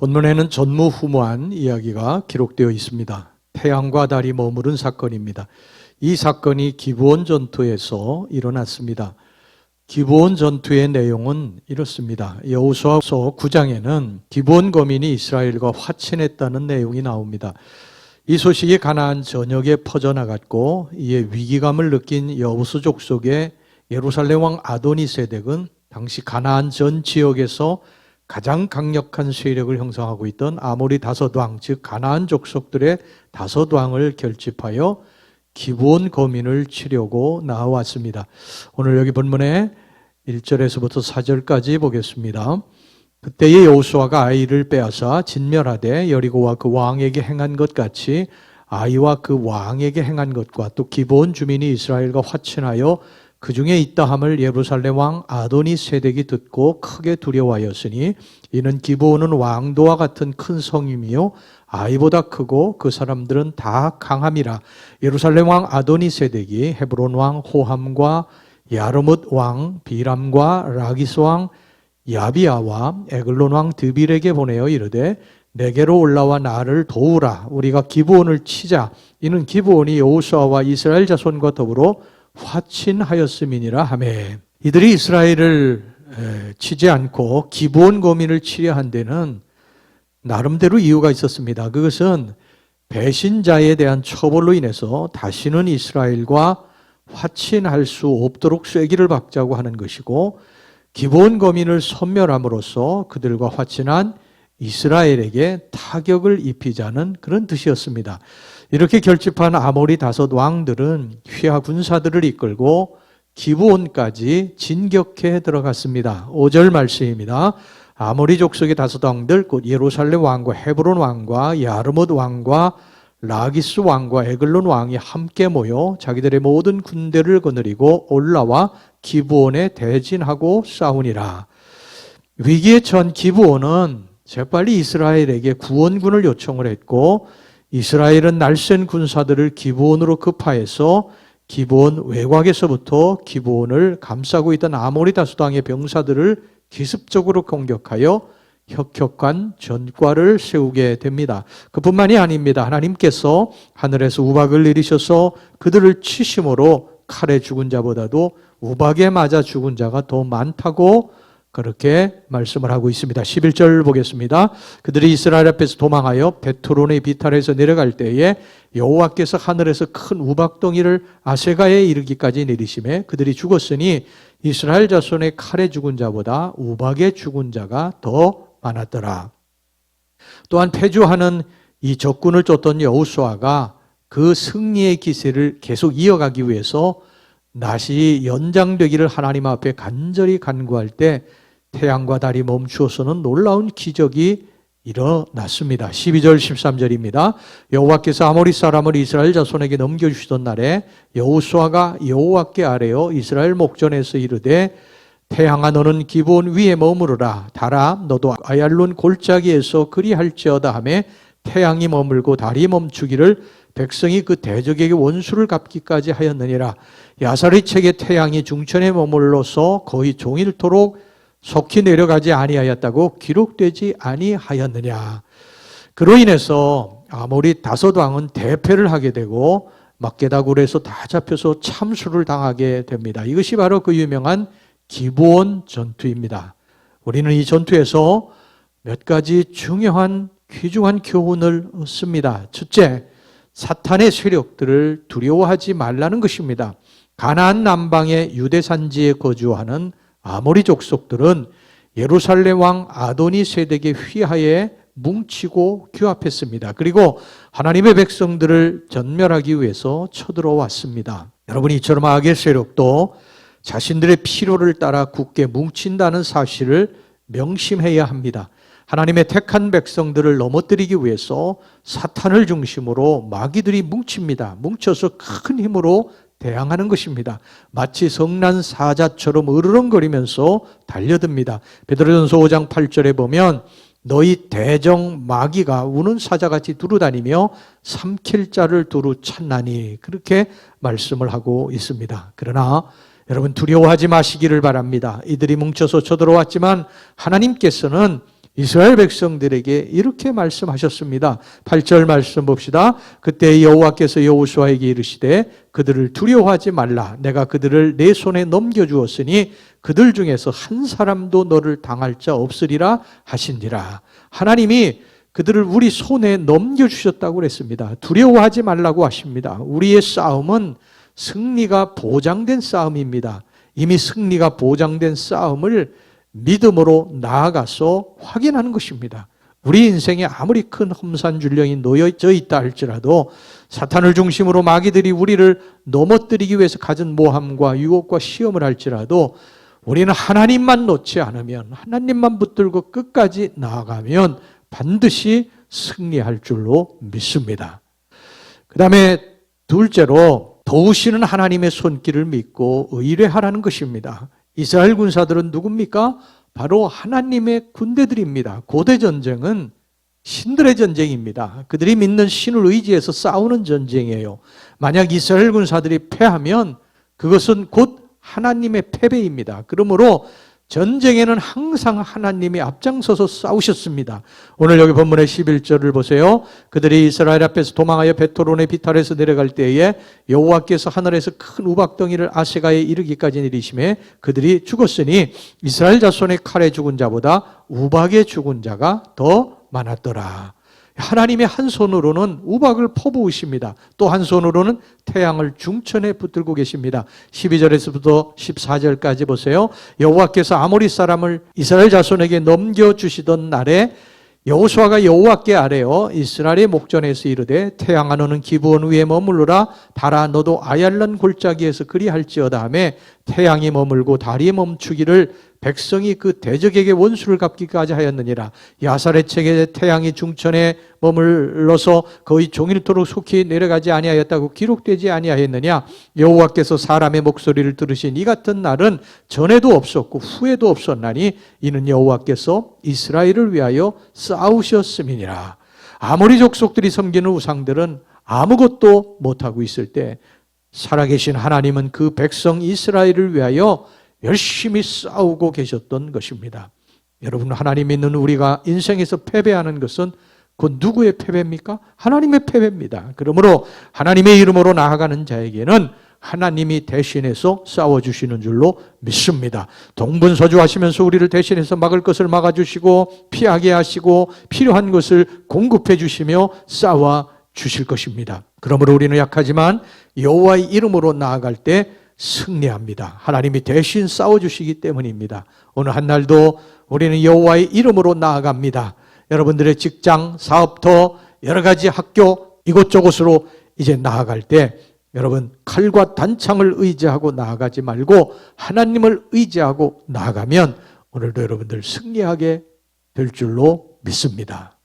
본문에는 전무후무한 이야기가 기록되어 있습니다. 태양과 달이 머무른 사건입니다. 이 사건이 기브온 전투에서 일어났습니다. 기브온 전투의 내용은 이렇습니다. 여호수아서 9장에는 기브온 거민이 이스라엘과 화친했다는 내용이 나옵니다. 이 소식이 가나안 전역에 퍼져나갔고 이에 위기감을 느낀 여호수 족속의 예루살렘 왕 아도니세덱은 당시 가나안 전 지역에서 가장 강력한 세력을 형성하고 있던 아모리 다섯 왕, 즉 가나안 족속들의 다섯 왕을 결집하여 기브온 거민을 치려고 나왔습니다. 오늘 여기 본문에 1절에서부터 4절까지 보겠습니다. 그때의 여호수아가 아이를 빼앗아 진멸하되 여리고와 그 왕에게 행한 것 같이 아이와 그 왕에게 행한 것과 또 기브온 주민이 이스라엘과 화친하여 그 중에 있다 함을 예루살렘 왕 아도니세덱이 듣고 크게 두려워하였으니 이는 기브온은 왕도와 같은 큰 성임이요 아이보다 크고 그 사람들은 다 강함이라. 예루살렘 왕 아도니세덱이 헤브론 왕 호함과 야르뭇 왕 비람과 라기스 왕 야비아와 에글론 왕 드빌에게 보내어 이르되 내게로 올라와 나를 도우라. 우리가 기브온을 치자. 이는 기브온이 여호수아와 이스라엘 자손과 더불어 화친하였음이니라 하매. 이들이 이스라엘을 치지 않고 기브온 거민을 치려 한 데는 나름대로 이유가 있었습니다. 그것은 배신자에 대한 처벌로 인해서 다시는 이스라엘과 화친할 수 없도록 쐐기를 박자고 하는 것이고, 기브온 거민을 섬멸함으로써 그들과 화친한 이스라엘에게 타격을 입히자는 그런 뜻이었습니다. 이렇게 결집한 아모리 다섯 왕들은 휘하 군사들을 이끌고 기브온까지 진격해 들어갔습니다. 5절 말씀입니다. 아모리 족속의 다섯 왕들 곧 예루살렘 왕과 헤브론 왕과 야르뭇 왕과 라기스 왕과 에글론 왕이 함께 모여 자기들의 모든 군대를 거느리고 올라와 기브온에 대진하고 싸우니라. 위기에 처한 기브온은 재빨리 이스라엘에게 구원군을 요청을 했고, 이스라엘은 날쌘 군사들을 기브온으로 급파해서 기브온 외곽에서부터 기브온을 감싸고 있던 아모리 다섯 왕의 병사들을 기습적으로 공격하여 혁혁한 전과를 세우게 됩니다. 그뿐만이 아닙니다. 하나님께서 하늘에서 우박을 내리셔서 그들을 치심으로 칼에 죽은 자보다도 우박에 맞아 죽은 자가 더 많다고 그렇게 말씀을 하고 있습니다. 11절 보겠습니다. 그들이 이스라엘 앞에서 도망하여 베트론의 비탈에서 내려갈 때에 여호와께서 하늘에서 큰 우박덩이를 아세가에 이르기까지 내리시매 그들이 죽었으니 이스라엘 자손의 칼에 죽은 자보다 우박에 죽은 자가 더 많았더라. 또한 패주하는 이 적군을 쫓던 여호수아가 그 승리의 기세를 계속 이어가기 위해서 낮이 연장되기를 하나님 앞에 간절히 간구할 때 태양과 달이 멈추어서는 놀라운 기적이 일어났습니다. 12절 13절입니다. 여호와께서 아모리 사람을 이스라엘 자손에게 넘겨주시던 날에 여호수아가 여호와께 아뢰어 이스라엘 목전에서 이르되 태양아 너는 기브온 위에 머무르라. 달아 너도 아얄론 골짜기에서 그리할지어다 하매 태양이 머물고 달이 멈추기를 백성이 그 대적에게 원수를 갚기까지 하였느니라. 야살의 책에 태양이 중천에 머물러서 거의 종일토록 속히 내려가지 아니하였다고 기록되지 아니하였느냐. 그로 인해서 아모리 다섯 왕은 대패를 하게 되고 막게다굴에서 다 잡혀서 참수를 당하게 됩니다. 이것이 바로 그 유명한 기브온 전투입니다. 우리는 이 전투에서 몇 가지 중요한 귀중한 교훈을 얻습니다. 첫째, 사탄의 세력들을 두려워하지 말라는 것입니다. 가나안 남방의 유대 산지에 거주하는 아모리 족속들은 예루살렘 왕 아도니세덱의 휘하에 뭉치고 규합했습니다. 그리고 하나님의 백성들을 전멸하기 위해서 쳐들어왔습니다. 여러분, 이처럼 악의 세력도 자신들의 필요를 따라 굳게 뭉친다는 사실을 명심해야 합니다. 하나님의 택한 백성들을 넘어뜨리기 위해서 사탄을 중심으로 마귀들이 뭉칩니다. 뭉쳐서 큰 힘으로 대항하는 것입니다. 마치 성난 사자처럼 으르렁거리면서 달려듭니다. 베드로전서 5장 8절에 보면 너희 대적 마귀가 우는 사자같이 두루다니며 삼킬 자를 두루 찾나니 그렇게 말씀을 하고 있습니다. 그러나 여러분 두려워하지 마시기를 바랍니다. 이들이 뭉쳐서 쳐들어왔지만 하나님께서는 이스라엘 백성들에게 이렇게 말씀하셨습니다. 8절 말씀 봅시다. 그때 여호와께서 여호수아에게 이르시되 그들을 두려워하지 말라. 내가 그들을 내 손에 넘겨주었으니 그들 중에서 한 사람도 너를 당할 자 없으리라 하신지라. 하나님이 그들을 우리 손에 넘겨주셨다고 그랬습니다. 두려워하지 말라고 하십니다. 우리의 싸움은 승리가 보장된 싸움입니다. 이미 승리가 보장된 싸움을 믿음으로 나아가서 확인하는 것입니다. 우리 인생에 아무리 큰 험산줄령이 놓여져 있다 할지라도 사탄을 중심으로 마귀들이 우리를 넘어뜨리기 위해서 가진 모함과 유혹과 시험을 할지라도 우리는 하나님만 놓지 않으면, 하나님만 붙들고 끝까지 나아가면 반드시 승리할 줄로 믿습니다. 그 다음에 둘째로 도우시는 하나님의 손길을 믿고 의뢰하라는 것입니다. 이스라엘 군사들은 누굽니까? 바로 하나님의 군대들입니다. 고대 전쟁은 신들의 전쟁입니다. 그들이 믿는 신을 의지해서 싸우는 전쟁이에요. 만약 이스라엘 군사들이 패하면 그것은 곧 하나님의 패배입니다. 그러므로 전쟁에는 항상 하나님이 앞장서서 싸우셨습니다. 오늘 여기 본문의 11절을 보세요. 그들이 이스라엘 앞에서 도망하여 베토론의 비탈에서 내려갈 때에 여호와께서 하늘에서 큰 우박덩이를 아세가에 이르기까지 내리심에 그들이 죽었으니 이스라엘 자손의 칼에 죽은 자보다 우박에 죽은 자가 더 많았더라. 하나님의 한 손으로는 우박을 퍼부으십니다. 또 한 손으로는 태양을 중천에 붙들고 계십니다. 12절에서부터 14절까지 보세요. 여호와께서 아모리 사람을 이스라엘 자손에게 넘겨주시던 날에 여호수아가 여호와께 아뢰어 이스라엘의 목전에서 이르되 태양아 너는 기브온 위에 머물러라. 달아 너도 아얄란 골짜기에서 그리할지어다 하매 태양이 머물고 달이 멈추기를 백성이 그 대적에게 원수를 갚기까지 하였느니라. 야살의 책에 태양이 중천에 머물러서 거의 종일토록 속히 내려가지 아니하였다고 기록되지 아니하였느냐. 여호와께서 사람의 목소리를 들으신 이 같은 날은 전에도 없었고 후에도 없었나니 이는 여호와께서 이스라엘을 위하여 싸우셨음이니라. 아모리 족속들이 섬기는 우상들은 아무것도 못하고 있을 때 살아계신 하나님은 그 백성 이스라엘을 위하여 열심히 싸우고 계셨던 것입니다. 여러분, 하나님 믿는 우리가 인생에서 패배하는 것은 그 누구의 패배입니까? 하나님의 패배입니다. 그러므로 하나님의 이름으로 나아가는 자에게는 하나님이 대신해서 싸워주시는 줄로 믿습니다. 동분서주하시면서 우리를 대신해서 막을 것을 막아주시고 피하게 하시고 필요한 것을 공급해 주시며 싸워주실 것입니다. 그러므로 우리는 약하지만 여호와의 이름으로 나아갈 때 승리합니다. 하나님이 대신 싸워주시기 때문입니다. 오늘 한날도 우리는 여호와의 이름으로 나아갑니다. 여러분들의 직장, 사업터, 여러 가지 학교 이곳저곳으로 이제 나아갈 때 여러분 칼과 단창을 의지하고 나아가지 말고 하나님을 의지하고 나아가면 오늘도 여러분들 승리하게 될 줄로 믿습니다.